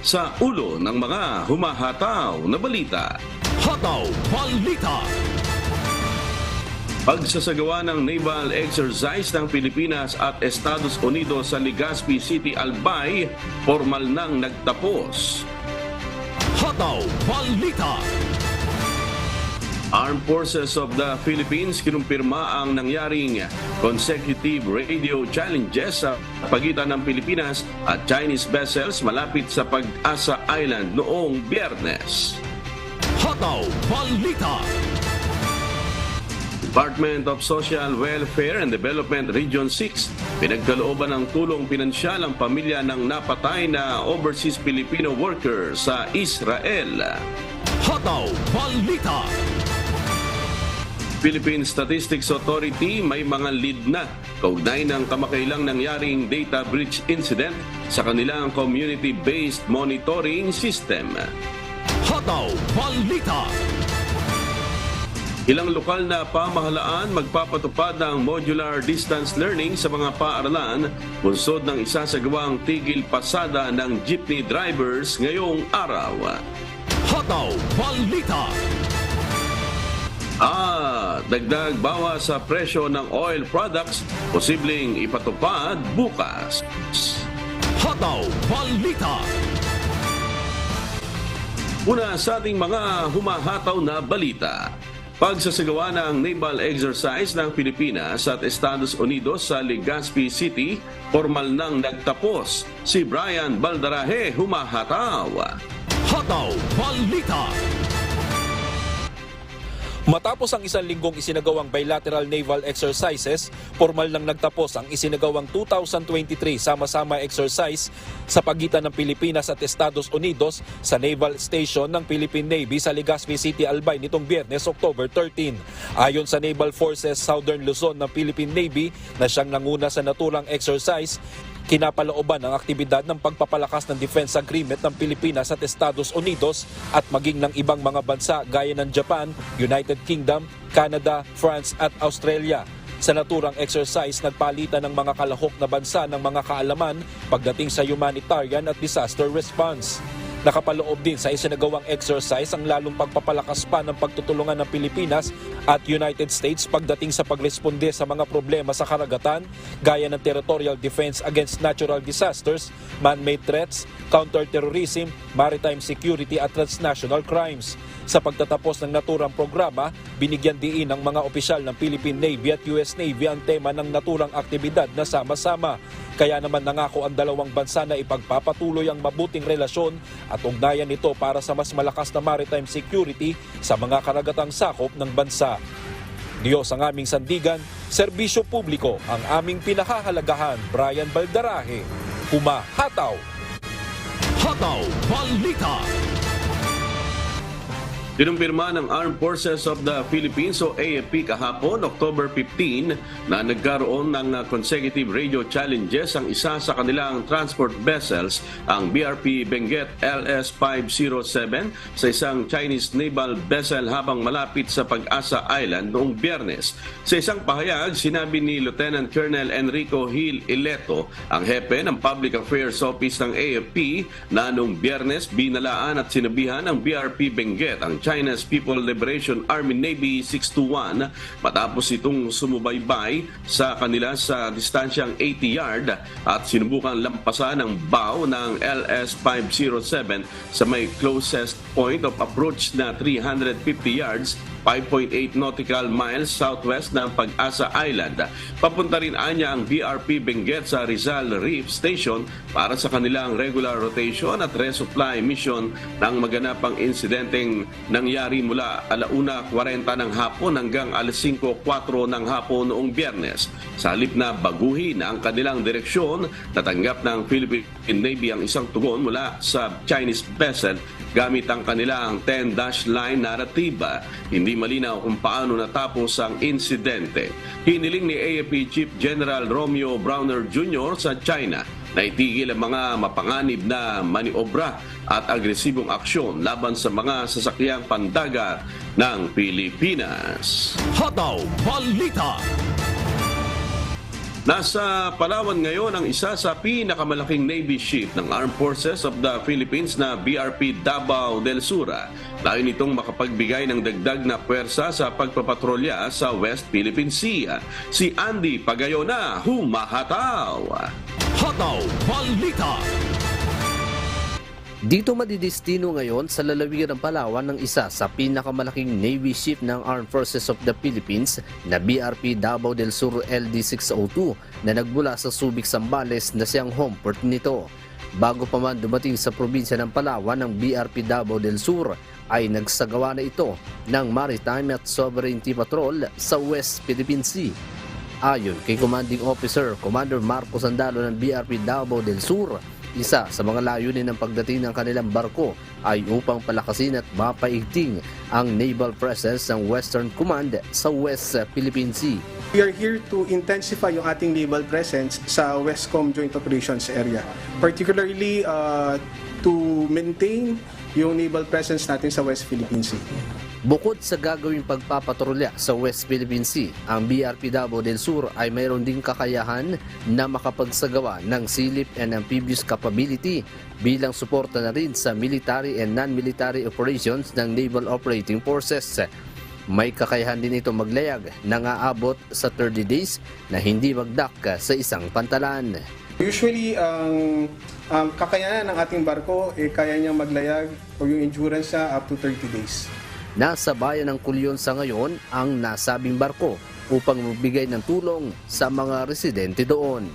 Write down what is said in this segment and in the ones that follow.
sa ulo ng mga humahataw na balita. Hataw Balita. Pagsasagawa ng naval exercise ng Pilipinas at Estados Unidos sa Legazpi City, Albay, formal nang nagtapos. Hataw Balita. Armed Forces of the Philippines kinumpirma ang nangyaring consecutive radio challenges sa pagitan ng Pilipinas at Chinese vessels malapit sa Pag-asa Island noong Biyernes. Hataw Balita. Department of Social Welfare and Development Region 6, pinagkalooban ng tulong pinansyal ang pamilya ng napatay na overseas Filipino worker sa Israel. Hataw Balita. Philippine Statistics Authority may mga lead na kaugnay ng kamakailang nangyaring data breach incident sa kanilang community-based monitoring system. Hataw Balita. Ilang lokal na pamahalaan magpapatupad ng modular distance learning sa mga paaralan bunsod ng isasagawang tigil pasada ng jeepney drivers ngayong araw. Hataw Balita. Dagdag bawas sa presyo ng oil products, posibleng ipatupad bukas. Hataw Balita. Una sa ating mga humahataw na balita. Pagsasagawa ng naval exercise ng Pilipinas at Estados Unidos sa Legazpi City, formal nang nagtapos. Si Brian Baldarahe humahataw. Hataw Balita. Matapos ang isang linggong isinagawang bilateral naval exercises, formal nang nagtapos ang isinagawang 2023 sama-sama exercise sa pagitan ng Pilipinas at Estados Unidos sa Naval Station ng Philippine Navy sa Legazpi City, Albay nitong Biyernes, October 13. Ayon sa Naval Forces Southern Luzon ng Philippine Navy na siyang nanguna sa naturang exercise, kinapalooban ang aktibidad ng pagpapalakas ng defense agreement ng Pilipinas at Estados Unidos at maging ng ibang mga bansa gaya ng Japan, United Kingdom, Canada, France at Australia. Sa naturang exercise, nagpalitan ng mga kalahok na bansa ng mga kaalaman pagdating sa humanitarian at disaster response. Nakapaloob din sa isinagawang exercise ang lalong pagpapalakas pa ng pagtutulungan ng Pilipinas at United States pagdating sa pagresponde sa mga problema sa karagatan gaya ng territorial defense against natural disasters, man-made threats, counter-terrorism, maritime security at transnational crimes. Sa pagtatapos ng naturang programa, binigyan diin ng mga opisyal ng Philippine Navy at US Navy ang tema ng naturang aktibidad na sama-sama. Kaya naman nangako ang dalawang bansa na ipagpapatuloy ang mabuting relasyon at ugnayan nito para sa mas malakas na maritime security sa mga karagatang sakop ng bansa. Diyos ang aming sandigan, serbisyo publiko ang aming pinahahalagahan. Brian Baldarahe, humahataw. Hataw Balita. Kinumpirma ng Armed Forces of the Philippines o AFP kahapon, October 15, na nagkaroon ng consecutive radio challenges ang isa sa kanilang transport vessels, ang BRP Benguet LS-507, sa isang Chinese naval vessel habang malapit sa Pag-asa Island noong Biyernes. Sa isang pahayag, sinabi ni Lieutenant Colonel Enrico Hill Ileto, ang hepe ng Public Affairs Office ng AFP, na noong Biyernes binalaan at sinabihan ng BRP Benguet ang China's People Liberation Army Navy 621 matapos itong sumubaybay sa kanila sa distansyang 80 yard at sinubukan lampasan ang bow ng LS-507 sa may closest point of approach na 350 yards, 5.8 nautical miles southwest ng Pag-asa Island. Papunta rin anya ang BRP Benguet sa Rizal Reef Station para sa kanilang regular rotation at resupply mission nang maganap ang insidenteng nangyari mula 1:40 ng hapon hanggang 5:04 ng hapon noong Biyernes. Sa halip na baguhin ang kanilang direksyon, natanggap ng Philippine Navy ang isang tugon mula sa Chinese vessel gamit ang kanilang 10-dash line narrative. Hindi malinaw kung paano natapos ang insidente. Hiniling ni AFP Chief General Romeo Browner Jr. sa China na itigil ang mga mapanganib na maniobra at agresibong aksyon laban sa mga sasakyang pandagat ng Pilipinas. Hataw Balita. Nasa Palawan ngayon ang isa sa pinakamalaking Navy ship ng Armed Forces of the Philippines na BRP Davao del Sur. Layo nitong makapagbigay ng dagdag na puwersa sa pagpapatrolya sa West Philippine Sea. Si Andy Pagayona, humahataw! Hataw Balita. Dito madidistino ngayon sa lalawigan ng Palawan ng isa sa pinakamalaking Navy ship ng Armed Forces of the Philippines na BRP Davao del Sur LD-602 na nagmula sa Subic, Zambales na siyang home port nito. Bago pa man dumating sa probinsya ng Palawan ng BRP Davao del Sur ay nagsagawa na ito ng Maritime at Sovereignty Patrol sa West Philippine Sea. Ayon kay Commanding Officer Commander Marco Sandalo ng BRP Davao del Sur, isa sa mga layunin ng pagdating ng kanilang barko ay upang palakasin at mapaigting ang naval presence ng Western Command sa West Philippine Sea. We are here to intensify yung ating naval presence sa Westcom Joint Operations Area, particularly to maintain yung naval presence natin sa West Philippine Sea. Bukod sa gagawing pagpapatrolya sa West Philippine Sea, ang BRP Davao del Sur ay mayroon ding kakayahan na makapagsagawa ng silip and amphibious capability bilang suporta na rin sa military and non-military operations ng Naval Operating Forces. May kakayahan din ito maglayag na aabot sa 30 days na hindi magdak sa isang pantalan. Usually, ang kakayanan ng ating barko, kaya niyang maglayag o yung endurance niya up to 30 days. Nasa bayan ng Culyon sa ngayon ang nasabing barko upang magbigay ng tulong sa mga residente doon.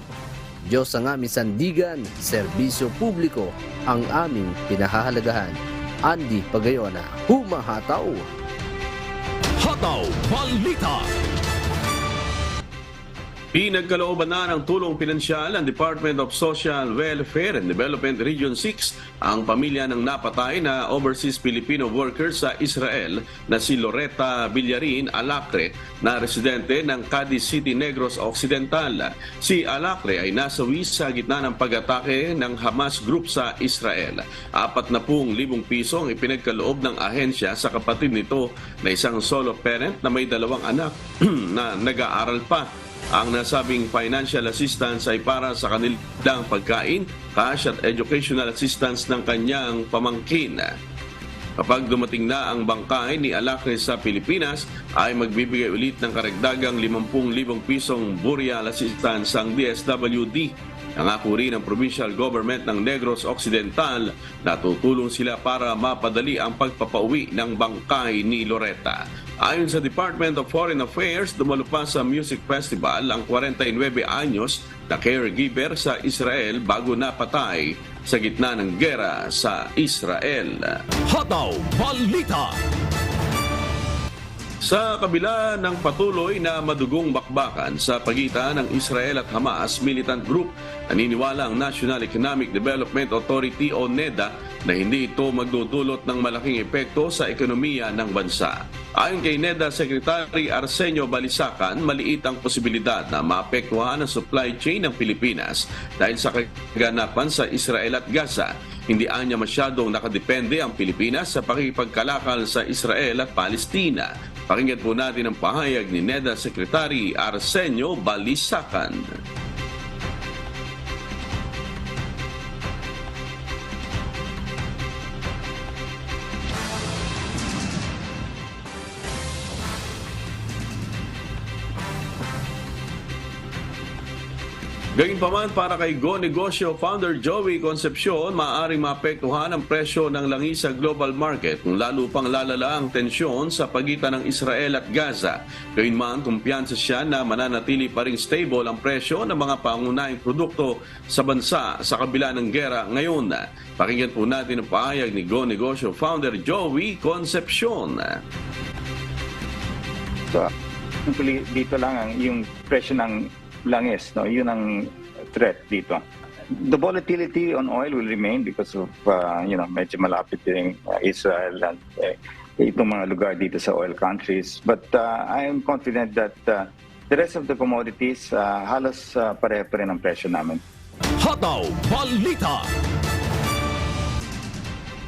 Diyos ang aming sandigan, serbisyo publiko ang aming pinahahalagahan. Andy Pagayona, humahataw! Hataw Balita. Pinagkalooban na ng tulong pinansyal ng Department of Social Welfare and Development Region 6 ang pamilya ng napatay na overseas Filipino worker sa Israel na si Loretta Villarin Alacre na residente ng Cadiz City, Negros Occidental. Si Alacre ay nasawi sa gitna ng pag-atake ng Hamas Group sa Israel. 40,000 piso ang ipinagkaloob ng ahensya sa kapatid nito na isang solo parent na may 2 anak na nag-aaral pa. Ang nasabing financial assistance ay para sa kanilang pagkain, cash at educational assistance ng kanyang pamangkin. Kapag dumating na ang bangkay ni Alacre sa Pilipinas, ay magbibigay ulit ng karagdagang 50,000 pisong burial assistance ang DSWD. Nangako rin ng provincial government ng Negros Occidental na tutulong sila para mapadali ang pagpapauwi ng bangkay ni Loretta. Ayon sa Department of Foreign Affairs, dumalo pa sa music festival ang 49 anyos na caregiver sa Israel bago napatay sa gitna ng gera sa Israel. Hataw Balita. Sa kabila ng patuloy na madugong bakbakan sa pagitan ng Israel at Hamas militant group, naniniwala ang National Economic Development Authority o NEDA na hindi ito magdudulot ng malaking epekto sa ekonomiya ng bansa. Ayon kay NEDA Secretary Arsenio Balisacan, maliit ang posibilidad na maapektuhan ang supply chain ng Pilipinas dahil sa kaganapan sa Israel at Gaza. Hindi anya masyadong nakadepende ang Pilipinas sa pakikipagkalakal sa Israel at Palestina. Pakinggan po natin ang pahayag ni NEDA Secretary Arsenio Balisacan. Gayunpaman, para kay Go Negosyo founder Joey Concepcion, maaaring maapektuhan ang presyo ng langis sa global market kung lalo pang lalala ang tensyon sa pagitan ng Israel at Gaza. Gayunman, kumpiyansa siya na mananatili pa ring stable ang presyo ng mga pangunahing produkto sa bansa sa kabila ng gera ngayon. Pakinggan po natin ang pahayag ni Go Negosyo founder Joey Concepcion. So, dito lang ang yung presyo ng langis, no? Yun ang threat dito. The volatility on oil will remain because of, medyo malapit din Israel and itong mga lugar dito sa oil countries. But I am confident that the rest of the commodities, halos pareho pa rin ang presyo namin. Hataw Balita.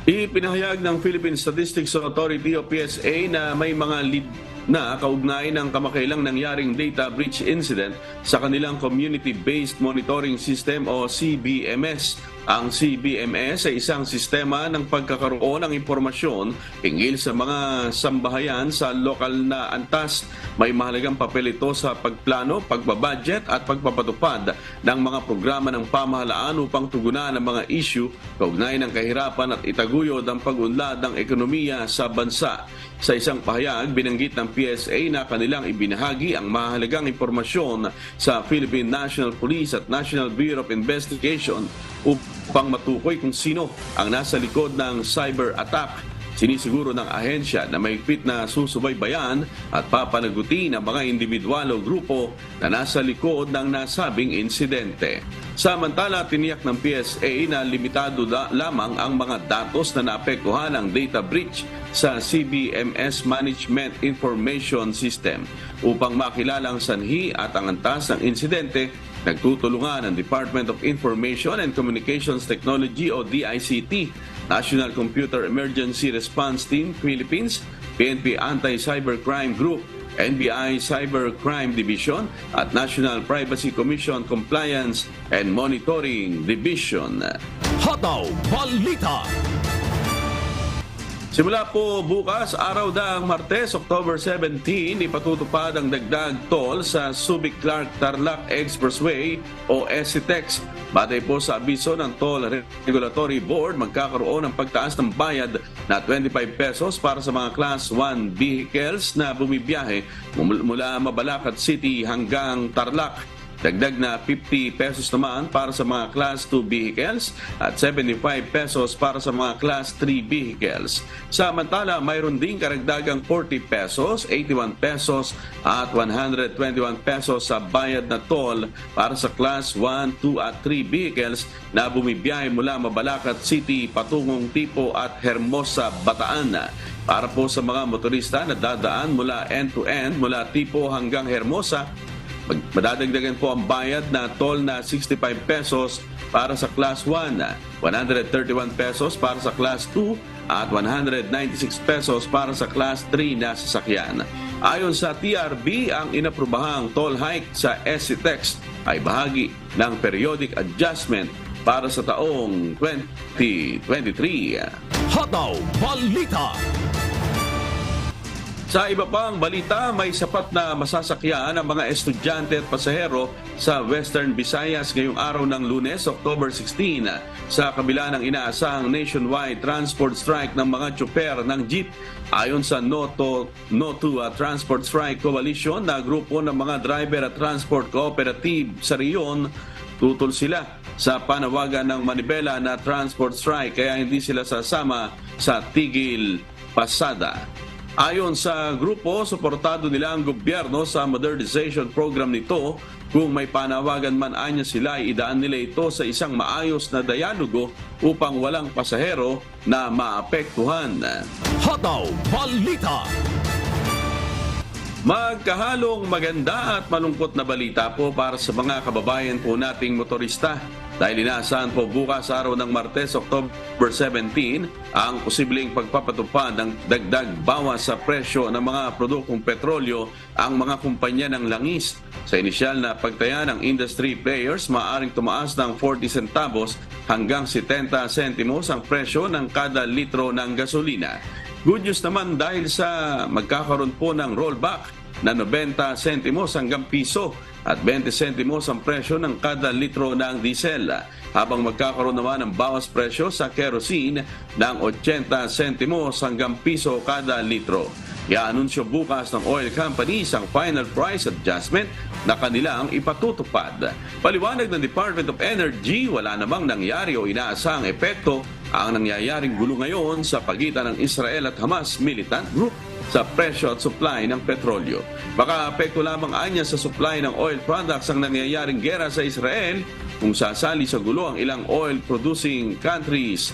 Ipinahayag ng Philippine Statistics Authority o PSA na may mga na kaugnay ng kamakailang nangyaring data breach incident sa kanilang Community-Based Monitoring System o CBMS. Ang CBMS ay isang sistema ng pagkakaroon ng impormasyon hinggil sa mga sambahayan sa lokal na antas. May mahalagang papel ito sa pagplano, pagbabudget at pagpapatupad ng mga programa ng pamahalaan upang tugunan ang mga issue kaugnay ng kahirapan at itaguyod ang pag-unlad ng ekonomiya sa bansa. Sa isang pahayag, binanggit ng PSA na kanilang ibinahagi ang mahalagang impormasyon sa Philippine National Police at National Bureau of Investigation upang matukoy kung sino ang nasa likod ng cyber attack. Sinisiguro ng ahensya na mahigpit na susubaybayan at papanagutin ang mga individual o grupo na nasa likod ng nasabing insidente. Samantala, tiniyak ng PSA na limitado lamang ang mga datos na naapektuhan ng data breach sa CBMS Management Information System. Upang makilala ang sanhi at ang antas ng insidente, nagtutulungan ang Department of Information and Communications Technology o DICT, National Computer Emergency Response Team Philippines, PNP Anti-Cybercrime Group, NBI Cybercrime Division at National Privacy Commission Compliance and Monitoring Division. Hataw Balita. Simula po bukas, araw ng Martes, October 17, ipatutupad ang dagdag toll sa Subic-Clark-Tarlac Expressway o SCTEX. Batay po sa abiso ng Toll Regulatory Board, magkakaroon ng pagtaas ng bayad na 25 pesos para sa mga Class 1 vehicles na bumibiyahe mula Mabalacat City hanggang Tarlac. Dagdag na 50 pesos naman para sa mga Class 2 vehicles at 75 pesos para sa mga Class 3 vehicles. Samantala, mayroon ding karagdagang 40 pesos, 81 pesos at 121 pesos sa bayad na toll para sa Class 1, 2 at 3 vehicles na bumibiyahe mula Mabalacat City patungong Tipo at Hermosa, Bataan. Para po sa mga motorista na dadaan mula end-to-end mula Tipo hanggang Hermosa, madadagdagan po ang bayad na toll na 65 pesos para sa Class 1, 131 pesos para sa Class 2 at 196 pesos para sa Class 3 na sasakyan. Ayon sa TRB, ang inaprubahang toll hike sa SCTEX ay bahagi ng periodic adjustment para sa taong 2023. Hataw Balita. Sa iba pang balita, may sapat na masasakyan ang mga estudyante at pasahero sa Western Visayas ngayong araw ng Lunes, October 16, sa kabila ng inaasahang nationwide transport strike ng mga tsuper ng jeep. Ayon sa No2 Transport Strike Coalition na grupo ng mga driver at transport cooperative sa riyon, tutol sila sa panawagan ng Manibela na transport strike kaya hindi sila sasama sa tigil pasada. Ayon sa grupo, suportado nila ang gobyerno sa modernization program nito. Kung may panawagan man anya sila, idaan nila ito sa isang maayos na dialogo upang walang pasahero na maapektuhan. Hataw Balita. Magkahalong maganda at malungkot na balita po para sa mga kababayan po nating motorista. Dahil inaasahan po bukas araw ng Martes, October 17, ang posibleng pagpapatupad ng dagdag bawas sa presyo ng mga produktong petrolyo ang mga kumpanya ng langis. Sa inisyal na pagtaya ng industry players, maaaring tumaas ng 40 centavos hanggang 70 sentimos ang presyo ng kada litro ng gasolina. Good news naman dahil sa magkakaroon po ng rollback na 90 sentimos hanggang piso at 20 sentimos ang presyo ng kada litro ng diesel, habang magkakaroon naman ng bawas presyo sa kerosene ng 80 sentimos hanggang piso kada litro. I-anunsyo bukas ng oil companies ang final price adjustment na kanilang ipatutupad. Paliwanag ng Department of Energy, wala namang nangyari o inaasahang epekto ang nangyayaring gulo ngayon sa pagitan ng Israel at Hamas militant group sa presyo at supply ng petrolyo. Baka apekto lamang anya sa supply ng oil products ang nangyayaring gera sa Israel kung sasali sa gulo ang ilang oil-producing countries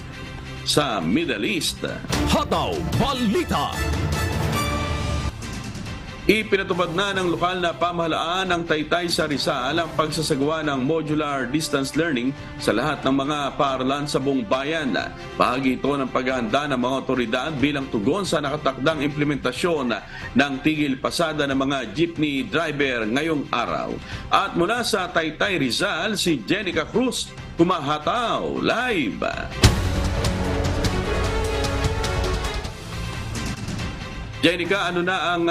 sa Middle East. Hataw Balita. Ipinatupad na ng lokal na pamahalaan ng Taytay sa Rizal ang pagsasagawa ng modular distance learning sa lahat ng mga paaralan sa buong bayan. Bahagi ito ng paghahanda ng mga otoridad bilang tugon sa nakatakdang implementasyon ng tigil pasada ng mga jeepney driver ngayong araw. At mula sa Taytay Rizal, si Jenica Cruz humahataw live. Jenica, ano na ang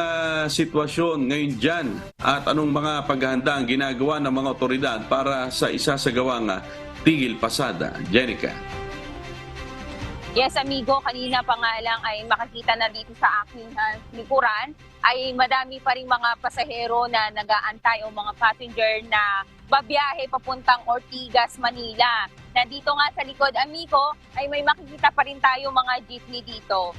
sitwasyon ngayon dyan at anong mga paghahanda ang ginagawa ng mga otoridad para sa isasagawang tigil pasada? Jenica. Yes, amigo, kanina pa nga lang ay makikita na dito sa aking likuran ay madami pa rin mga pasahero na nag-aantay o mga passenger na babiyahe papuntang Ortigas, Manila. Nandito nga sa likod, amigo, ay may makikita pa rin tayo mga jeepney dito.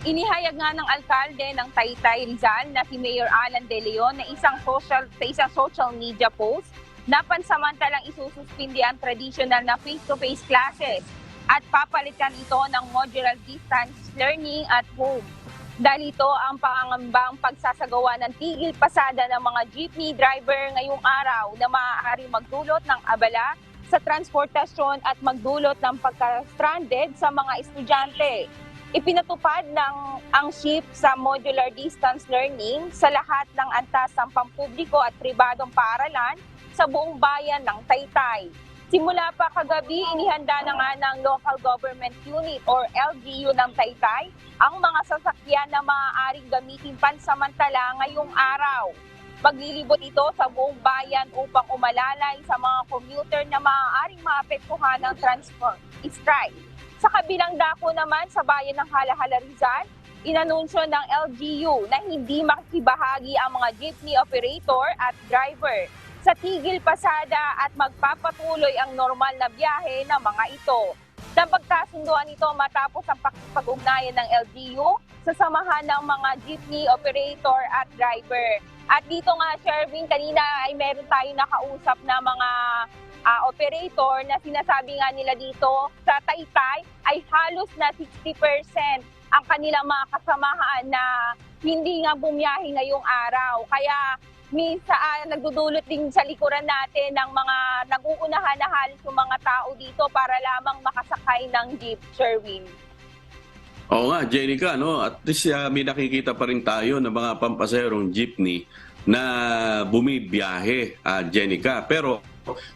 Inihayag nga ng alkalde ng Taytay Rizal na si Mayor Alan De Leon na isang social media post na pansamantalang isususpindi ang traditional na face-to-face classes at papalitan ito ng modular distance learning at home. Dahil ito ang pangangambang pagsasagawa ng tigil pasada ng mga jeepney driver ngayong araw na maaaring magdulot ng abala sa transportasyon at magdulot ng pagka-stranded sa mga estudyante. Ipinatupad ng ang shift sa modular distance learning sa lahat ng antas ng pampubliko at pribadong paaralan sa buong bayan ng Taytay. Simula pa kagabi, inihanda na nga ng Local Government Unit or LGU ng Taytay ang mga sasakyan na maaaring gamitin pansamantala ngayong araw. Maglilibot ito sa buong bayan upang umalalay sa mga commuter na maaaring maapektuhan ng transport strike. Sa kabilang dako naman sa bayan ng Halahala Rizal, inanunsyo ng LGU na hindi makikibahagi ang mga jeepney operator at driver sa tigil pasada at magpapatuloy ang normal na biyahe ng mga ito. Napagkasunduan ito matapos ang pag-ugnayan ng LGU sa samahan ng mga jeepney operator at driver. At dito nga, Sherwin, kanina ay meron tayo nakausap na mga operator na sinasabi nga nila dito sa Taytay ay halos na 60% ang kanilang mga kasamahan na hindi nga bumiyahe ngayong araw. Kaya nagdudulot din sa likuran natin ng mga nag-uunahan na halos yung mga tao dito para lamang makasakay ng jeep, Sherwin. Oo nga, Jenica, no? At least may nakikita pa rin tayo ng mga pampaserong jeepney na bumibiyahe, Jenica. Pero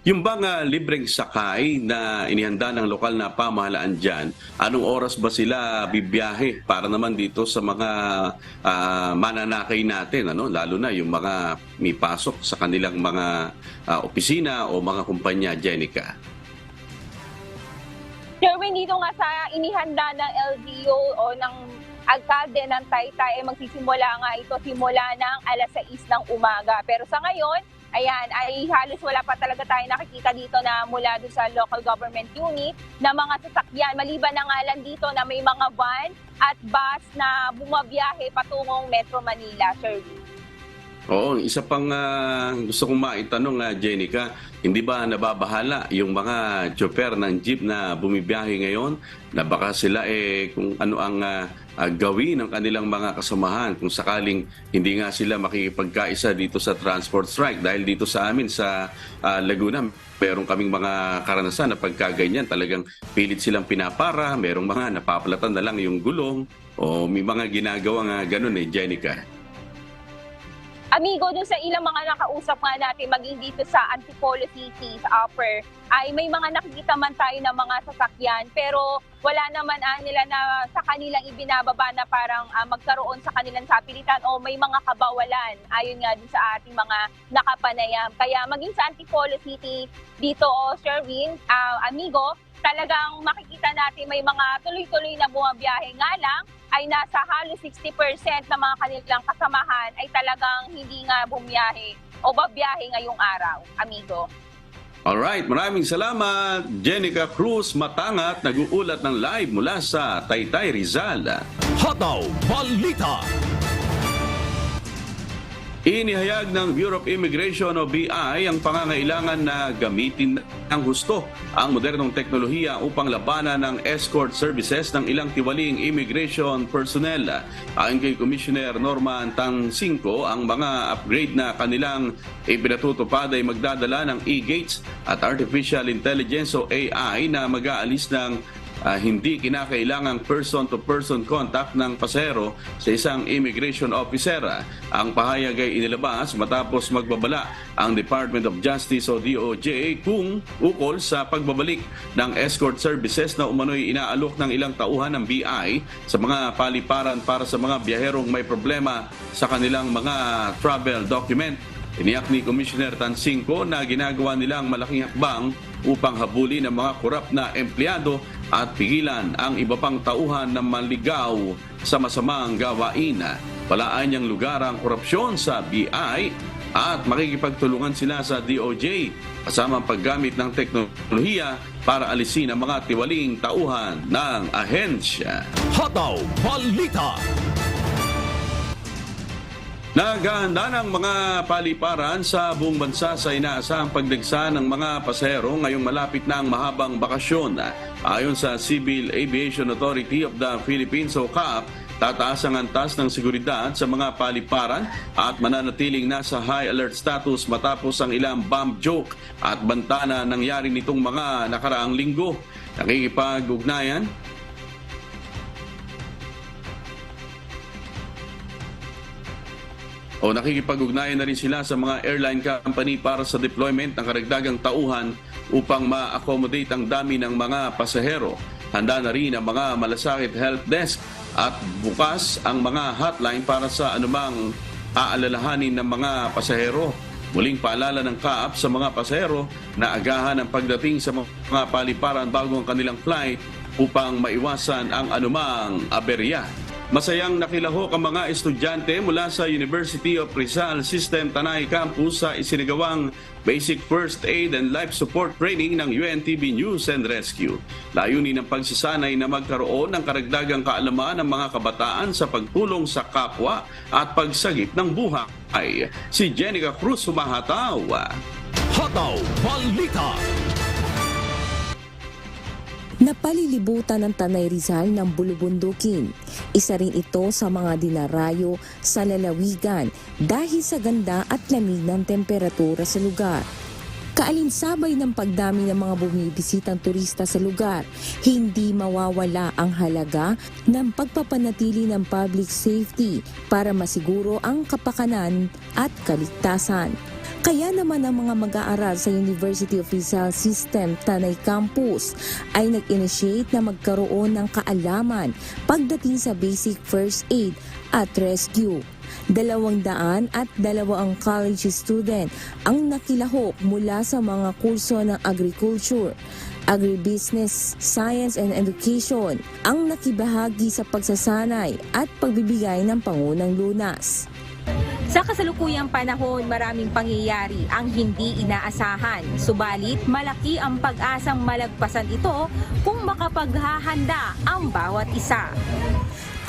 yung bang libreng sakay na inihanda ng lokal na pamahalaan dyan, anong oras ba sila bibiyahe para naman dito sa mga mananakay natin, ano? Lalo na yung mga may pasok sa kanilang mga opisina o mga kumpanya, Jenica? Sherwin, dito nga sa inihanda ng LGU o ng alkalde ng Taytay ay magsisimula nga ito simula ng alas 6 ng umaga. Pero sa ngayon, ayan, ay halos wala pa talaga tayo nakikita dito na mula doon sa local government unit na mga sasakyan. Maliban na nga lang dito na may mga van at bus na bumabiyahe patungong Metro Manila, Sherwin. Oo, isa pang gusto kong maitanong, Jenica, hindi ba nababahala yung mga chopper ng jeep na bumibiyahe ngayon na baka sila kung ano ang gawin ng kanilang mga kasamahan kung sakaling hindi nga sila makikipagkaisa dito sa transport strike? Dahil dito sa amin sa Laguna, meron kaming mga karanasan na pagkaganyan talagang pilit silang pinapara, merong mga napapalatan na lang yung gulong o may mga ginagawa nga ganun, Jenica. Amigo, dun sa ilang mga nakausap nga natin, maging dito sa Antipolo City, sa Upper, ay may mga nakikita man tayo ng mga sasakyan, pero wala naman nila na sa kanilang ibinababa na parang magkaroon sa kanilang sapilitan o may mga kabawalan, ayon nga din sa ating mga nakapanayam. Kaya maging sa Antipolo City, dito, Sherwin, amigo, talagang makikita natin may mga tuloy-tuloy na bumabiyahe nga lang, ay nasa halos 60% ng mga kanilang kasamahan ay talagang hindi nga bumiyahe o babiyahe ngayong araw, amigo. Alright, maraming salamat, Jenica Cruz Matangat, nag-uulat ng live mula sa Taytay Rizal. Hataw Balita. Inihayag ng Bureau of Immigration o BI ang pangangailangan na gamitin ng husto ang modernong teknolohiya upang labanan ng escort services ng ilang tiwaling immigration personnel. Ayon kay Commissioner Norman Tansingco, ang mga upgrade na kanilang ipinatutupad ay magdadala ng e-gates at artificial intelligence o AI na mag-aalis ng hindi kinakailangang person-to-person contact ng pasahero sa isang immigration officer. Ang pahayag ay inilabas matapos magbabala ang Department of Justice o DOJ kung ukol sa pagbabalik ng escort services na umano'y inaalok ng ilang tauhan ng BI sa mga paliparan para sa mga biyaherong may problema sa kanilang mga travel document. Iniyak ni Commissioner Tansingco na ginagawa nilang malaking hakbang upang habulin ang mga korap na empleyado at pigilan ang iba pang tauhan na maligaw sa masamang gawain. Palaan niyang lugar ang korupsyon sa BI at makikipagtulungan sila sa DOJ kasama ang paggamit ng teknolohiya para alisin ang mga tiwaling tauhan ng ahensya. Hataw Balita. Naghahanda ng mga paliparan sa buong bansa sa inaasahang pagdagsa ng mga pasahero ngayong malapit na ang mahabang bakasyon. Ayon sa Civil Aviation Authority of the Philippines o CAAP, tataas ang antas ng seguridad sa mga paliparan at mananatiling nasa high alert status matapos ang ilang bomb joke at banta na nangyari nitong mga nakaraang linggo. Nakikipag-ugnayan nakikipag-ugnayan na rin sila sa mga airline company para sa deployment ng karagdagang tauhan upang ma-accommodate ang dami ng mga pasahero. Handa na rin ang mga malasakit help desk at bukas ang mga hotline para sa anumang aalalahanin ng mga pasahero. Muling paalala ng CAAP sa mga pasahero na agahan ang pagdating sa mga paliparan bago ang kanilang flight upang maiwasan ang anumang aberya. Masayang nakilahok ang mga estudyante mula sa University of Rizal System Tanay Campus sa isinagawang Basic First Aid and Life Support Training ng UNTV News and Rescue. Layunin ng pagsasanay na magkaroon ng karagdagang kaalaman ng mga kabataan sa pagtulong sa kapwa at pagsagip ng buhay. Si Jenica Cruz humahataw. Hataw Balita. Napalilibutan ng Tanay Rizal ng bulubundukin. Isa rin ito sa mga dinarayo sa lalawigan dahil sa ganda at lamig ng temperatura sa lugar. Kaalinsabay ng pagdami ng mga bumibisitang turista sa lugar, hindi mawawala ang halaga ng pagpapanatili ng public safety para masiguro ang kapakanan at kaligtasan. Kaya naman ang mga mag-aaral sa University of Rizal System Tanay Campus ay nag-initiate na magkaroon ng kaalaman pagdating sa basic first aid at rescue. 202 ang college student ang nakilahok mula sa mga kurso ng agriculture, agribusiness, science and education ang nakibahagi sa pagsasanay at pagbibigay ng pangunang lunas. Sa kasalukuyang panahon, maraming pangyayari ang hindi inaasahan. Subalit, malaki ang pag-asang malagpasan ito kung makapaghahanda ang bawat isa.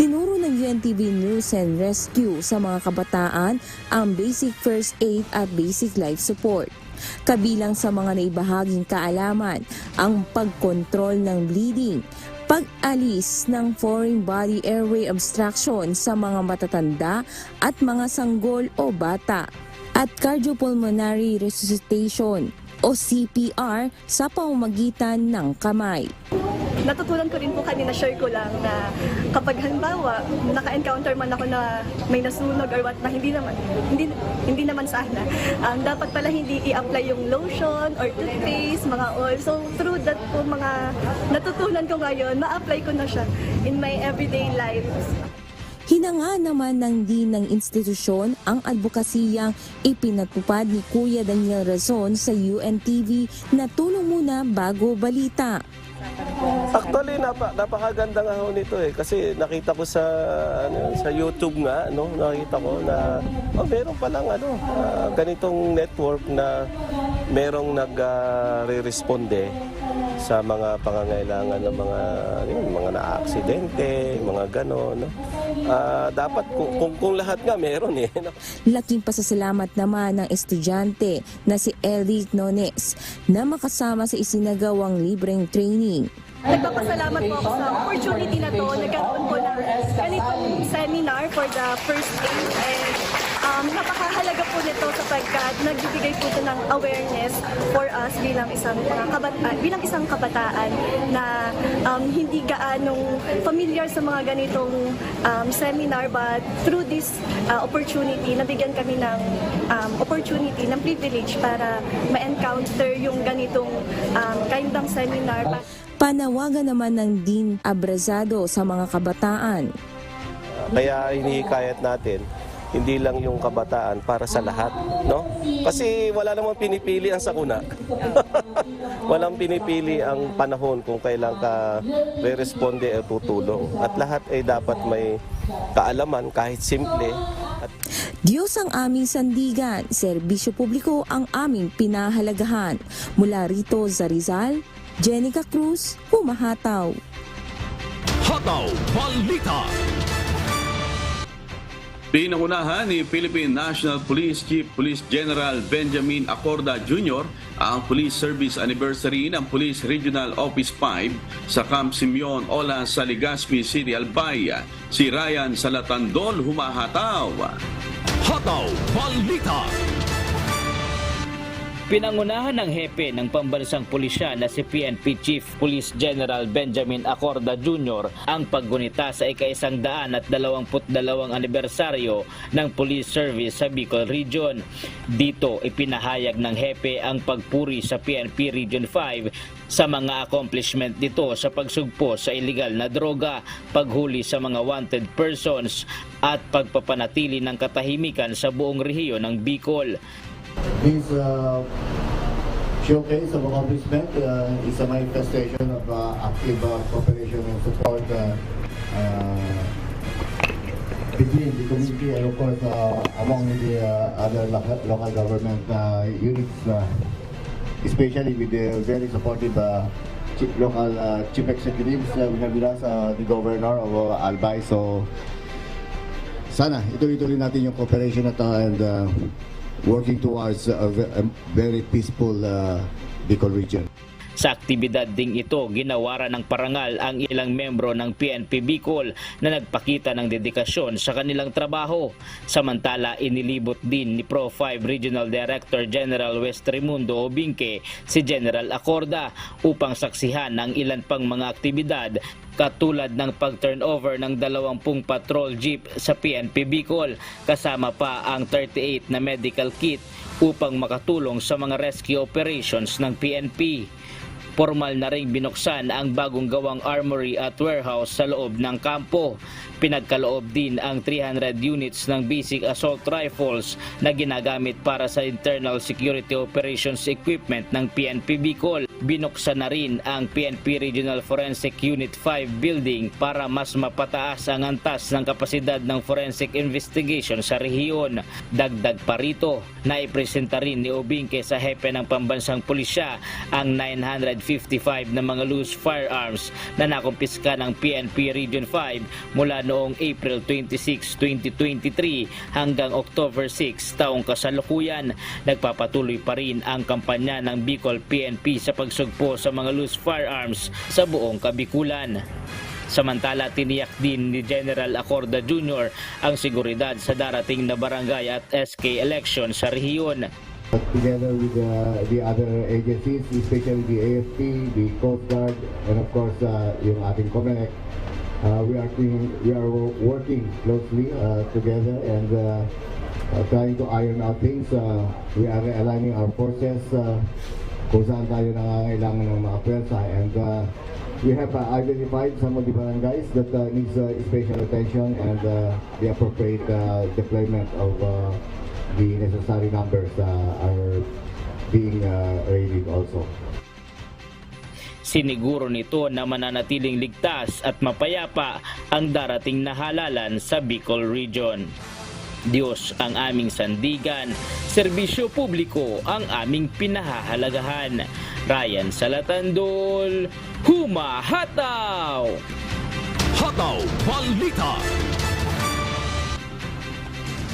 Tinuro ng UNTV News and Rescue sa mga kabataan ang basic first aid at basic life support. Kabilang sa mga naibahaging kaalaman ang pagkontrol ng bleeding, pag-alis ng foreign body airway obstruction sa mga matatanda at mga sanggol o bata, at cardiopulmonary resuscitation o CPR sa pamamagitan ng kamay. Natutunan ko rin po kanina, share ko lang na kapag halimbawa naka-encounter man ako na may nasunog or what na hindi naman sana, dapat pala hindi i-apply yung lotion or toothpaste, mga oil. So through that po mga natutunan ko ngayon, ma-apply ko na siya in my everyday life. Hinanga naman ng Dean ng institusyon ang advokasiyang ipinatupad ni Kuya Daniel Razon sa UNTV na tulong muna bago balita. Actually, napakaganda nga ho nito kasi nakita ko sa YouTube nga, nakita ko na meron palang ganitong network na merong nagre-responde sa mga pangangailangan ng mga na-aksidente, mga gano'n. No? Dapat kung lahat nga meron eh. No? Laking pasasalamat naman ng estudyante na si Eric Nones na makasama sa isinagawang libreng training. Nagpapasalamat po ako sa opportunity na to. Nagkaroon po ng ganitong seminar for the first aid and napakahalaga po nito sapagkat nagbibigay po ito ng awareness for us bilang isang kabataan na hindi gaanong familiar sa mga ganitong seminar, but through this opportunity, nabigyan kami ng opportunity, ng privilege para ma-encounter yung ganitong kaindang seminar. Panawagan naman ng Dean Abrazado sa mga kabataan. Kaya hinihikayat natin, hindi lang yung kabataan, para sa lahat, no? Kasi wala namang pinipili ang sakuna. Walang pinipili ang panahon kung kailan ka re-responde o tutulong. At lahat ay dapat may kaalaman, kahit simple. Diyos ang aming sandigan, serbisyo publiko ang aming pinahalagahan. Mula rito sa Rizal, Jenica Cruz, humahataw. Hataw Balita. Pinangunahan ni Philippine National Police Chief Police General Benjamin Acorda Jr. ang Police Service Anniversary ng Police Regional Office 5 sa Camp Simeon Ola sa Legazpi City, Albay. Si Ryan Salatandol, humahataw. Hataw Balita. Pinangunahan ng hepe ng pambansang pulisya na si PNP Chief Police General Benjamin Acorda Jr. ang paggunita sa ika-122 anibersaryo ng police service sa Bicol Region. Dito ipinahayag ng hepe ang pagpuri sa PNP Region 5 sa mga accomplishment nito sa pagsugpo sa illegal na droga, paghuli sa mga wanted persons at pagpapanatili ng katahimikan sa buong rehiyon ng Bicol. This showcase of accomplishment is a manifestation of active cooperation and support between the community and of course among the other local government units, especially with the very supportive local chief executives. We have with us the governor of Albay. So sana ituloy natin yung cooperation na to and working towards a very peaceful Bicol region. Sa aktibidad ding ito, ginawaran ng parangal ang ilang membro ng PNP Bicol na nagpakita ng dedikasyon sa kanilang trabaho. Samantala, inilibot din ni Pro 5 Regional Director General West Raimundo Obinque si General Acorda upang saksihan ng ilan pang mga aktibidad katulad ng pag-turnover ng 20 patrol jeep sa PNP Bicol, kasama pa ang 38 na medical kit upang makatulong sa mga rescue operations ng PNP. Formal na ring binuksan ang bagong gawang armory at warehouse sa loob ng kampo. Pinagkaloob din ang 300 units ng basic assault rifles na ginagamit para sa internal security operations equipment ng PNP Bicol. Binuksan na rin ang PNP Regional Forensic Unit 5 building para mas mapataas ang antas ng kapasidad ng forensic investigation sa rehiyon. Dagdag pa rito, naipresenta rin ni Obinque sa hepe ng pambansang pulisya ang 955 na mga loose firearms na nakumpiska ng PNP Region 5 mula noong April 26, 2023 hanggang October 6 taong kasalukuyan. Nagpapatuloy pa rin ang kampanya ng Bicol PNP sa pagsugpo sa mga loose firearms sa buong Kabikulan. Samantala, tiniyak din ni General Acorda Jr. ang seguridad sa darating na barangay at SK election sa rehiyon. Together with the other agencies, especially the AFP, the Coast Guard, and of course yung ating COMELEC, we are working closely together and trying to iron out things. We are realigning our forces kung saan tayo nangangailangan ng mga pwersa, and we have identified some of the barangays that needs special attention and the appropriate deployment of the necessary numbers are being raided also. Siniguro nito na mananatiling ligtas at mapayapa ang darating na halalan sa Bicol Region. Diyos ang aming sandigan, serbisyo publiko ang aming pinahahalagahan. Ryan Salatandol, humahataw! Hataw Balita.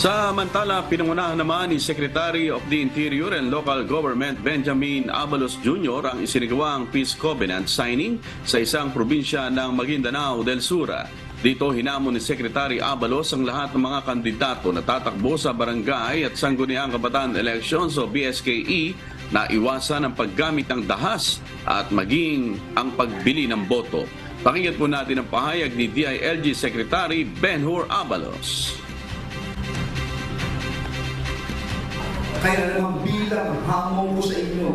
Samantala, pinangunahan naman ni Secretary of the Interior and Local Government Benjamin Abalos Jr. ang isinagawang Peace Covenant signing sa isang probinsya ng Maguindanao del Sur. Dito hinamon ni Secretary Abalos ang lahat ng mga kandidato na tatakbo sa barangay at sangguniang kabataan elections o BSKE na iwasan ang paggamit ng dahas at maging ang pagbili ng boto. Pakinggan po natin ang pahayag ni DILG Secretary Benhur Abalos. Kaya naman bilang hamon ko sa inyo,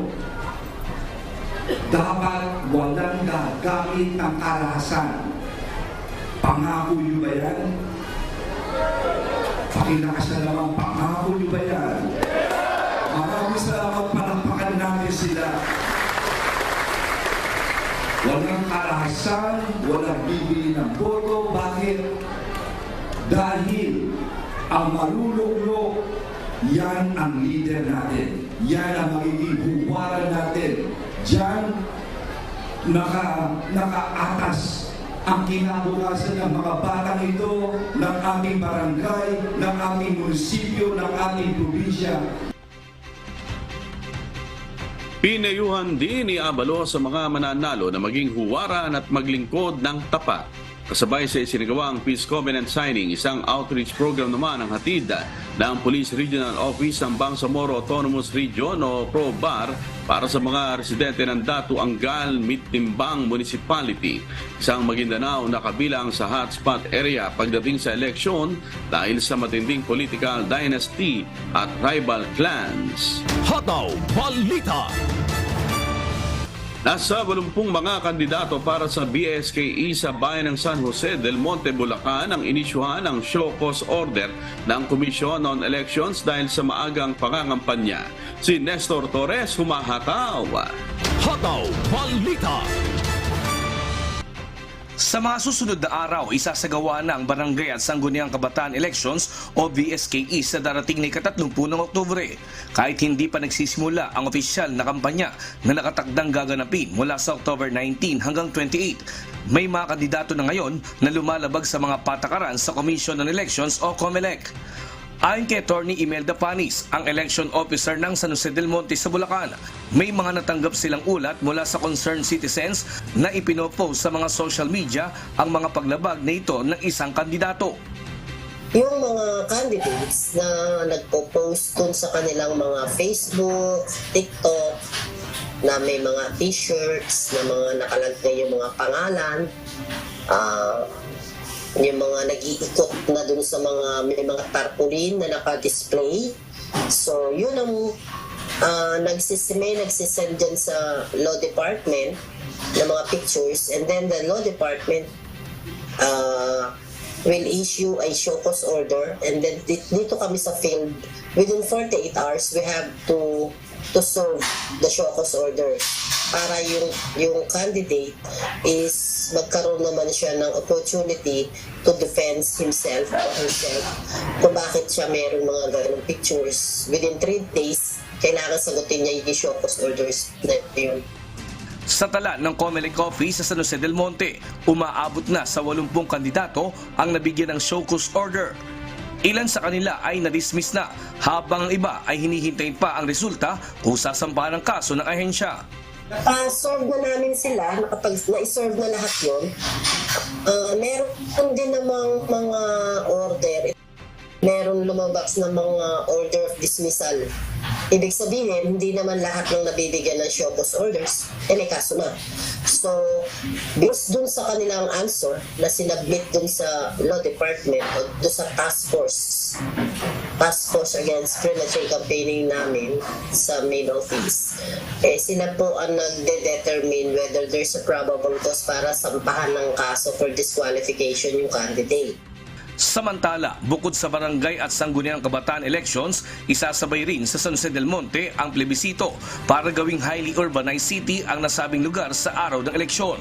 dapat walang gagamit ng karahasan. Pangako niyo ba yan? Pakilakas na naman, pangako niyo ba yan? Maraming salamat, palampakan natin sila. Walang karahasan, walang bibili ng boto. Bakit? Dahil ang maluluklok, yan ang leader natin. Yan ang magiging huwaran natin. Diyan nakaatas ang kinabukasan ng mga batang ito, ng aming barangay, ng aming munisipyo, ng aming probinsya. Pinayuhan din ni Abalos sa mga mananalo na maging huwaran at maglingkod ng tapat. Kasabay sa isinagawang Peace Covenant signing, isang outreach program naman ang hatid ng Police Regional Office ng Bangsamoro Autonomous Region o PROBAR para sa mga residente ng Datu Angal, Mitimbang Municipality. Isang Maguindanao na kabilang sa hotspot area pagdating sa eleksyon dahil sa matinding political dynasty at tribal clans. Hataw Balita. Nasa 80 mga kandidato para sa BSKE sa bayan ng San Jose del Monte, Bulacan ang inisyuhan ng show cause order ng Commission on Elections dahil sa maagang pangangampanya. Si Nestor Torres humahataw. Hataw Balita. Sa mga susunod na araw, isasagawa na ang Barangay at Sangguniang Kabataan Elections o BSKE sa darating na 30 ng Oktubre. Kahit hindi pa nagsisimula ang opisyal na kampanya na nakatakdang gaganapin mula sa October 19 hanggang 28, may mga kandidato na ngayon na lumalabag sa mga patakaran sa Commission on Elections o COMELEC. Ayon kay Attorney Imelda Panis, ang election officer ng San Jose del Monte sa Bulacan, may mga natanggap silang ulat mula sa concerned citizens na ipinopost sa mga social media ang mga paglabag na ito ng isang kandidato. Yung mga candidates na nagpo-post dun sa kanilang mga Facebook, TikTok, na may mga t-shirts na mga nakalagay yung mga pangalan, yung mga nag-iikot na dun sa mga may mga tarpaulin na naka-display. So, yun ang nagsisend dyan sa Law Department ng mga pictures, and then the Law Department will issue a show cause order, and then dito kami sa field, within 48 hours, we have to serve the show cause order para yung candidate is magkaroon naman siya ng opportunity to defend himself or herself kung bakit siya meron mga ganong pictures. Within 3 days, kailangan sagutin niya yung show cause orders na yun. Sa tala ng COMELEC Office sa San Jose del Monte, umaabot na sa 80 kandidato ang nabigyan ng show cause order. Ilan sa kanila ay na-dismiss na, habang ang iba ay hinihintay pa ang resulta kung sasampahan ng kaso ng ahensya. Solve na namin sila, na-serve na lahat yun. Meron din namang mga order. Meron lumabas na mga order of dismissal. Ibig sabihin, hindi naman lahat ng nabibigyan ng show cause orders, may kaso na. So, based dun sa kanilang answer na sinabit dun sa Law Department o dun sa task force against premature campaigning namin sa main office, sila po ang nagde-determine whether there's a probable cause para sampahan ng kaso for disqualification yung candidate. Samantala, bukod sa barangay at sangguniang kabataan elections, isasabay rin sa San Jose del Monte ang plebisito para gawing highly urbanized city ang nasabing lugar sa araw ng eleksyon.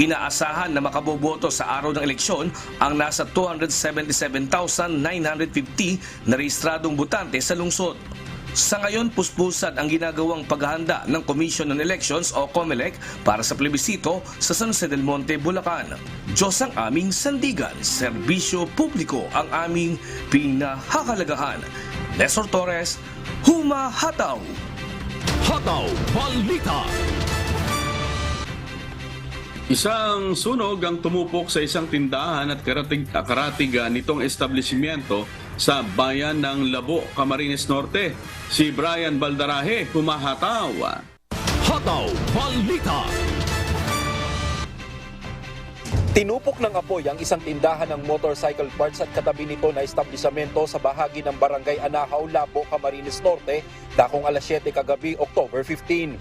Inaasahan na makaboboto sa araw ng eleksyon ang nasa 277,950 na rehistradong botante sa lungsod. Sa ngayon, puspusan ang ginagawang paghahanda ng Commission on Elections o COMELEC para sa plebisito sa San Jose del Monte, Bulacan. Diyos ang aming sandigan, serbisyo publiko ang aming pinahahalagahan. Nestor Torres, Humahataw! Hataw Balita. Isang sunog ang tumupok sa isang tindahan at karatigan nitong establishmento sa bayan ng Labo, Camarines Norte. Si Brian Baldarahe, Humahataw! Hataw Balita. Tinupok ng apoy ang isang tindahan ng motorcycle parts at katabi nito na establisamento sa bahagi ng Barangay Anahaw, Labo, Camarines Norte, dakong alas 7 kagabi, October 15.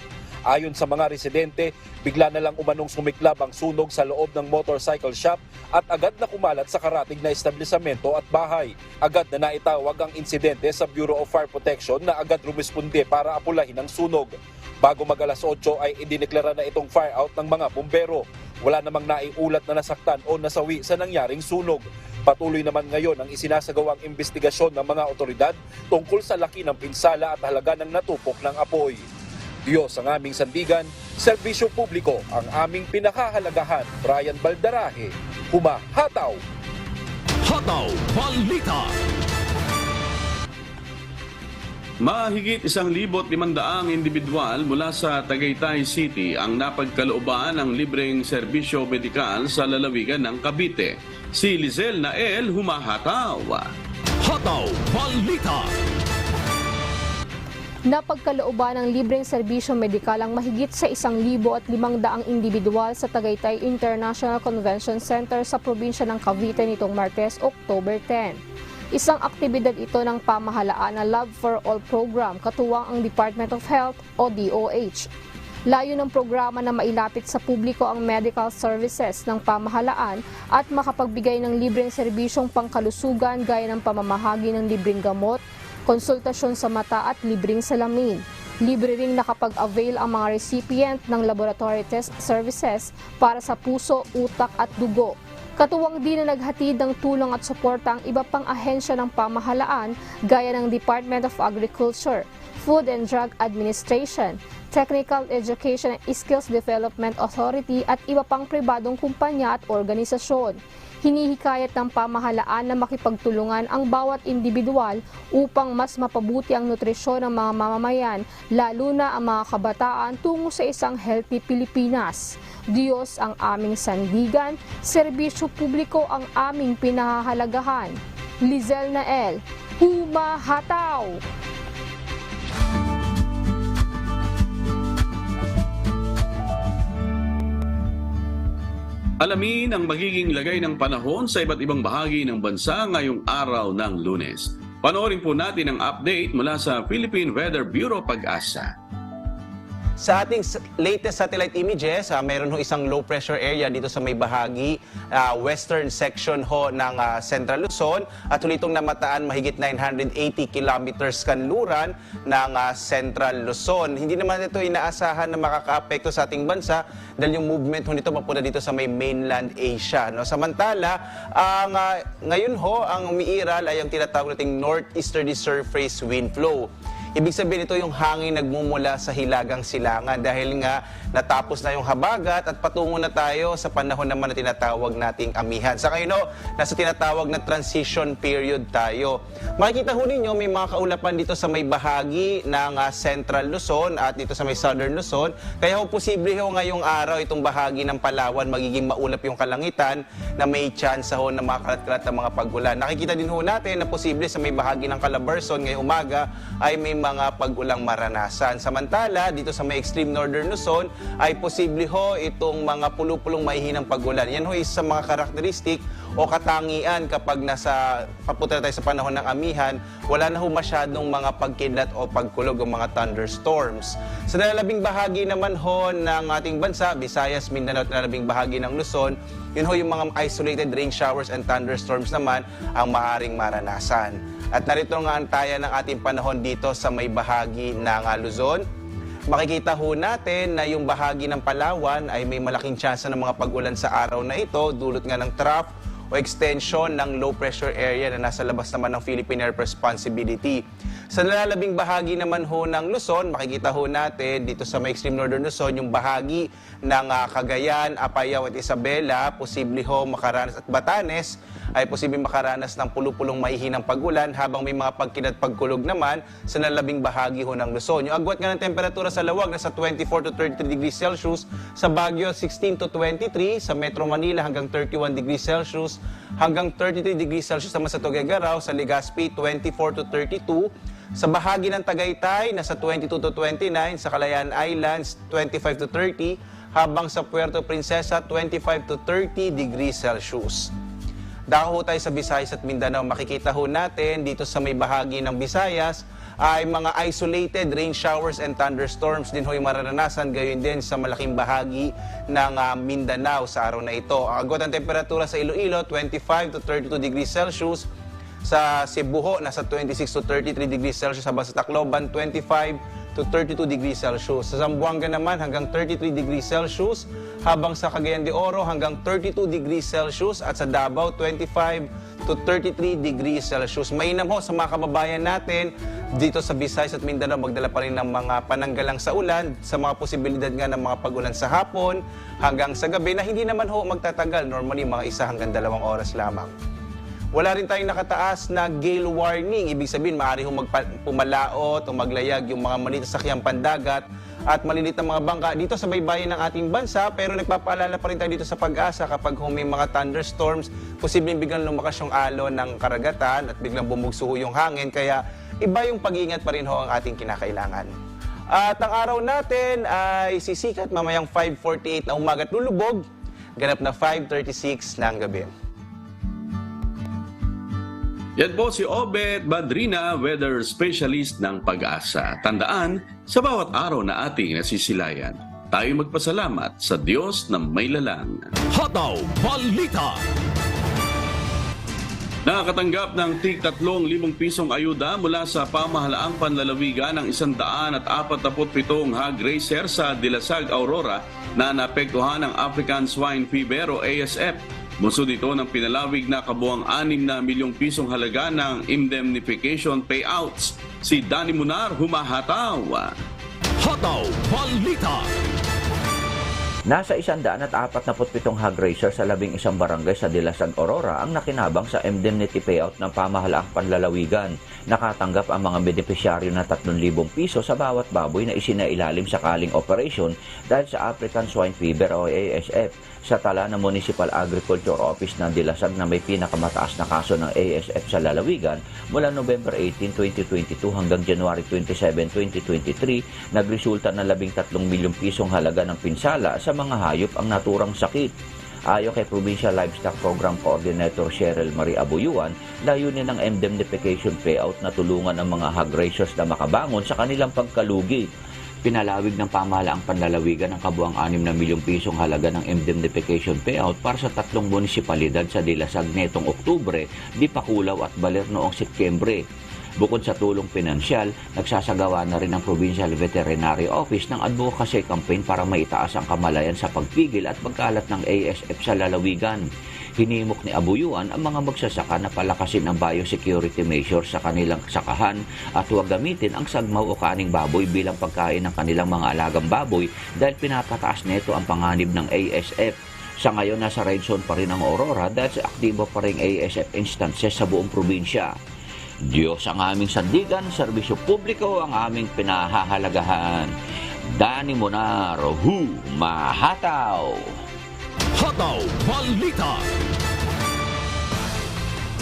Ayon sa mga residente, bigla na lang umanong sumiklab ang sunog sa loob ng motorcycle shop at agad na kumalat sa karatig na establisamento at bahay. Agad na naitawag ang insidente sa Bureau of Fire Protection na agad rumisponde para apulahin ang sunog. Bago mag alas 8 ay idineklara na itong fire out ng mga bumbero. Wala namang naiulat na nasaktan o nasawi sa nangyaring sunog. Patuloy naman ngayon ang isinasagawang investigasyon ng mga otoridad tungkol sa laki ng pinsala at halaga ng natupok ng apoy. Diyos ang aming sandigan, serbisyo publiko ang aming pinakahalagahan. Brian Baldarahe, Humahataw! Hataw Balita. Mahigit 1,500 individual mula sa Tagaytay City ang napagkalooban ng libreng serbisyo medikal sa lalawigan ng Cavite. Si Lizel Nael, Humahataw! Hataw Balita. Napagkalooban ng libreng serbisyo medikal ang mahigit sa 1,500 individual sa Tagaytay International Convention Center sa probinsya ng Cavite nitong Martes, October 10. Isang aktibidad ito ng pamahalaan na Love for All program katuwang ang Department of Health o DOH. Layo ng programa na mailapit sa publiko ang medical services ng pamahalaan at makapagbigay ng libreng serbisyong pangkalusugan gaya ng pamamahagi ng libreng gamot, konsultasyon sa mata at libreng salamin. Libre ring nakapag-avail ang mga recipient ng laboratory test services para sa puso, utak at dugo. Katuwang din na naghatid ng tulong at suporta ang iba pang ahensya ng pamahalaan gaya ng Department of Agriculture, Food and Drug Administration, Technical Education and Skills Development Authority at iba pang pribadong kumpanya at organisasyon. Hinihikayat ng pamahalaan na makipagtulungan ang bawat individual upang mas mapabuti ang nutrisyon ng mga mamamayan, lalo na ang mga kabataan tungo sa isang healthy Pilipinas. Diyos ang aming sandigan, serbisyo publiko ang aming pinahahalagahan. Lizel Nael, Humahataw! Alamin ang magiging lagay ng panahon sa iba't ibang bahagi ng bansa ngayong araw ng Lunes. Panoorin po natin ang update mula sa Philippine Weather Bureau Pag-asa. Sa ating latest satellite images, meron ho isang low pressure area dito sa may bahagi, western section ho ng Central Luzon at hulitong namataan mahigit 980 kilometers kanluran ng Central Luzon. Hindi naman ito inaasahan na makakaapekto sa ating bansa dahil yung movement ho nito mapunta dito sa may mainland Asia. No? Samantala, ngayon ho, ang umiiral ay ang tinatawag nating northeasterly surface wind flow. Ibig sabihin ito yung hangin nagmumula sa hilagang silangan dahil nga natapos na yung habagat at patungo na tayo sa panahon naman na tinatawag nating amihan. Sa ngayon, nasa tinatawag na transition period tayo. Makikita ho ninyo may mga kaulapan dito sa may bahagi ng Central Luzon at dito sa may Southern Luzon. Kaya ho posible ho ngayong araw itong bahagi ng Palawan magiging maulap yung kalangitan na may chance ho na makakalat-kalat ng mga pagulan. Nakikita din ho natin na posible sa may bahagi ng Calabarzon ngayong umaga ay may mga pag-ulang maranasan. Samantala, dito sa may extreme northern Luzon, ay posible ho itong mga pulupulong maihinang pag-ulan. Yan ho isa sa mga karakteristik o katangian kapag papunta tayo sa panahon ng amihan, wala na ho masyadong mga pagkidlat o pagkulog o mga thunderstorms. Sa nalalabing bahagi naman ho ng ating bansa, Visayas, Mindanao at nalalabing bahagi ng Luzon, yun ho yung mga isolated rain showers and thunderstorms naman ang maaaring maranasan. At narito nga ang taya ng ating panahon dito sa may bahagi ng Luzon. Makikita ho natin na yung bahagi ng Palawan ay may malaking tsansa ng mga pag-ulan sa araw na ito, dulot nga ng trough o extension ng low pressure area na nasa labas naman ng Philippine Air Responsibility. Sa nalalabing bahagi naman ho ng Luzon, makikita ho natin dito sa may extreme northern Luzon, yung bahagi ng Cagayan, Apayao at Isabela, posible ho makaranas at Batanes, ay posibleng makaranas ng pulupulong maihinang pag-ulan habang may mga pagkinat pagkulog naman sa nalalabing bahagi ho ng Luzon. Yung agwat nga ng temperatura sa Lawag nasa 24 to 33 degrees Celsius, sa Baguio 16 to 23, sa Metro Manila hanggang 31 degrees Celsius, hanggang 33 degrees Celsius naman sa Tuguegarao, sa Legazpi 24 to 32, sa bahagi ng Tagaytay nasa 22 to 29, sa Kalayaan Islands 25 to 30, habang sa Puerto Princesa 25 to 30 degrees Celsius. Dako ho tayo sa Visayas at Mindanao, makikita ho natin dito sa may bahagi ng Visayas ay mga isolated rain showers and thunderstorms din ho yung mararanasan, gayon din sa malaking bahagi ng Mindanao sa araw na ito. Ang agwat ng temperatura sa Iloilo 25 to 32 degrees Celsius, sa Cebu ho nasa 26 to 33 degrees Celsius, habang sa Tacloban 25 to 32 degrees Celsius. Sa Zamboanga naman hanggang 33 degrees Celsius, habang sa Cagayan de Oro hanggang 32 degrees Celsius, at sa Davao 25 to 33 degrees Celsius. Mainam ho sa mga kababayan natin dito sa Visayas at Mindanao, magdala pa rin ng mga pananggalang sa ulan, sa mga posibilidad nga ng mga pag-ulan sa hapon hanggang sa gabi na hindi naman ho magtatagal, normally mga 1 hanggang 2 oras lamang. Wala rin tayong nakataas na gale warning. Ibig sabihin, maaari hong pumalaot o maglayag yung mga maliit na sakyang pandagat at malilit na mga bangka dito sa baybayin ng ating bansa. Pero nagpapaalala pa rin tayo dito sa Pag-asa, kapag may mga thunderstorms, posibleng biglang lumakas yung alon ng karagatan at biglang bumugso yung hangin. Kaya iba yung pag-iingat pa rin ho ang ating kinakailangan. At ang araw natin ay sisikat mamayang 5:48 na umaga at lulubog, ganap na 5:36 ng gabi. Yan po si Obet Badrina, weather specialist ng Pag-asa. Tandaan, sa bawat araw na ating nasisilayan, tayo magpasalamat sa Diyos na may lalang. Hataw Balita. Nakakatanggap ng tig 3,000 pisong ayuda mula sa pamahalaang panlalawigan ng 147 hog racer sa Dilasag, Aurora na naapektuhan ng African Swine Fever o ASF. Bunsod ito ng pinalawig na kabuang 6 na milyong pisong halaga ng indemnification payouts. Si Danny Munar humahataw. Hataw Balita. Nasa 147 hog racer sa 11 barangay sa Dilasag, Aurora ang nakinabang sa indemnity payout ng pamahalaang panlalawigan. Nakatanggap ang mga benepisyaryo na 3,000 piso sa bawat baboy na isinailalim sa kaling operation dahil sa African Swine Fever o ASF. Sa tala ng Municipal Agriculture Office ng Dilasag na may pinakamataas na kaso ng ASF sa lalawigan mula November 18, 2022 hanggang January 27, 2023, nagresulta ng 13 milyong pisong halaga ng pinsala sa mga hayop ang naturang sakit. Ayon kay Provincial Livestock Program Coordinator Cheryl Marie Abuyuan, layunin ng indemnification payout na tulungan ang mga hog racers na makabangon sa kanilang pagkalugi. Pinalawig ng pamahalaang panlalawigan ang kabuang 6 na milyong pisong halaga ng indemnification payout para sa 3 munisipalidad sa Dilasag netong Oktubre, Dipakulaw at Baler noong Setyembre. Bukod sa tulong pinansyal, nagsasagawa na rin ang Provincial Veterinary Office ng advocacy campaign para maitaas ang kamalayan sa pagpigil at pagkalat ng ASF sa lalawigan. Hinimok ni Abuyuan ang mga magsasaka na palakasin ang biosecurity measures sa kanilang sakahan at huwag gamitin ang sagmaw o kaning baboy bilang pagkain ng kanilang mga alagang baboy dahil pinapataas nito ang panganib ng ASF. Sa ngayon, nasa red zone pa rin ang Aurora dahil sa aktibo pa rin ASF instances sa buong probinsya. Diyos ang aming sandigan, serbisyo publiko ang aming pinahahalagahan. Danny Munar, humahataw! Hataw Balita.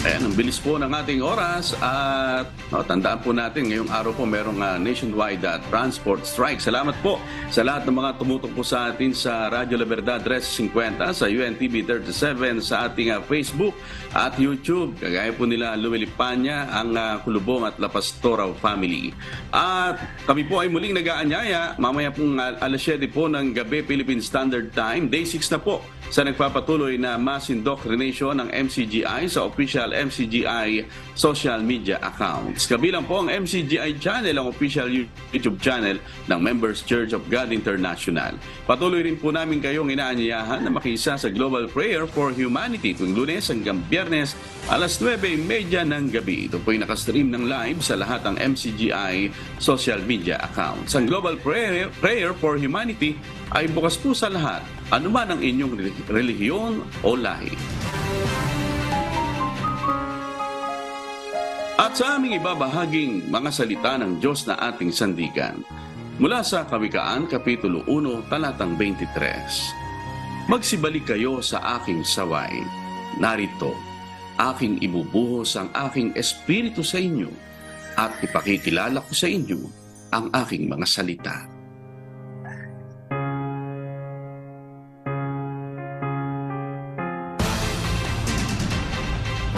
Ayan, ang bilis po ng ating oras at tandaan po natin, ngayong araw po merong nationwide transport strike. Salamat po sa lahat ng mga tumutong po sa atin sa Radyo La Verdad 350, sa UNTV 37, sa ating Facebook at YouTube. Kagaya po nila Luweli Panya, ang Kulubong at La Pastora family. At kami po ay muling nag-aanyaya mamaya pong alas 7 po ng gabi Philippine Standard Time. Day 6 na po sa nagpapatuloy na mass indoctrination ng MCGI sa official MCGI social media accounts. Kabilang po ang MCGI channel, ang official YouTube channel ng Members Church of God International. Patuloy rin po namin kayong inaanyayahan na makisa sa Global Prayer for Humanity tuwing Lunes hanggang Biyernes alas 9:30 ng gabi. Ito po'y nakastream ng live sa lahat ng MCGI social media accounts. Ang Global Prayer for Humanity ay bukas po sa lahat, anuman ang inyong relihiyon o lahi. At sa aming ibabahaging mga salita ng Diyos na ating sandigan, mula sa Kawikaan, Kapitulo 1, Talatang 23. Magsibalik kayo sa aking saway. Narito, aking ibubuhos ang aking espiritu sa inyo at ipakikilala ko sa inyo ang aking mga salita.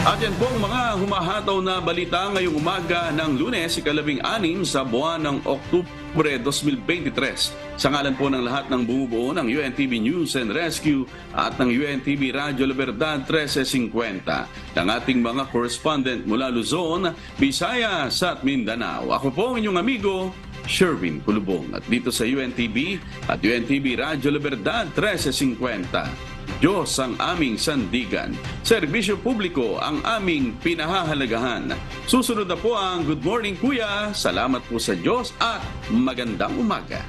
At yan pong mga humahataw na balita ngayong umaga ng Lunes, ika-16 sa buwan ng Oktubre 2023. Sa ngalan po ng lahat ng bumubuo ng UNTV News and Rescue at ng UNTV Radyo Libertad 1350, ng ating mga correspondent mula Luzon, Visayas at Mindanao. Ako po ang inyong amigo, Sherwin Kulubong. At dito sa UNTV at UNTV Radyo Libertad 1350, Diyos ang aming sandigan. Serbisyo publiko ang aming pinahahalagahan. Susunod na po ang Good Morning Kuya. Salamat po sa Diyos at magandang umaga.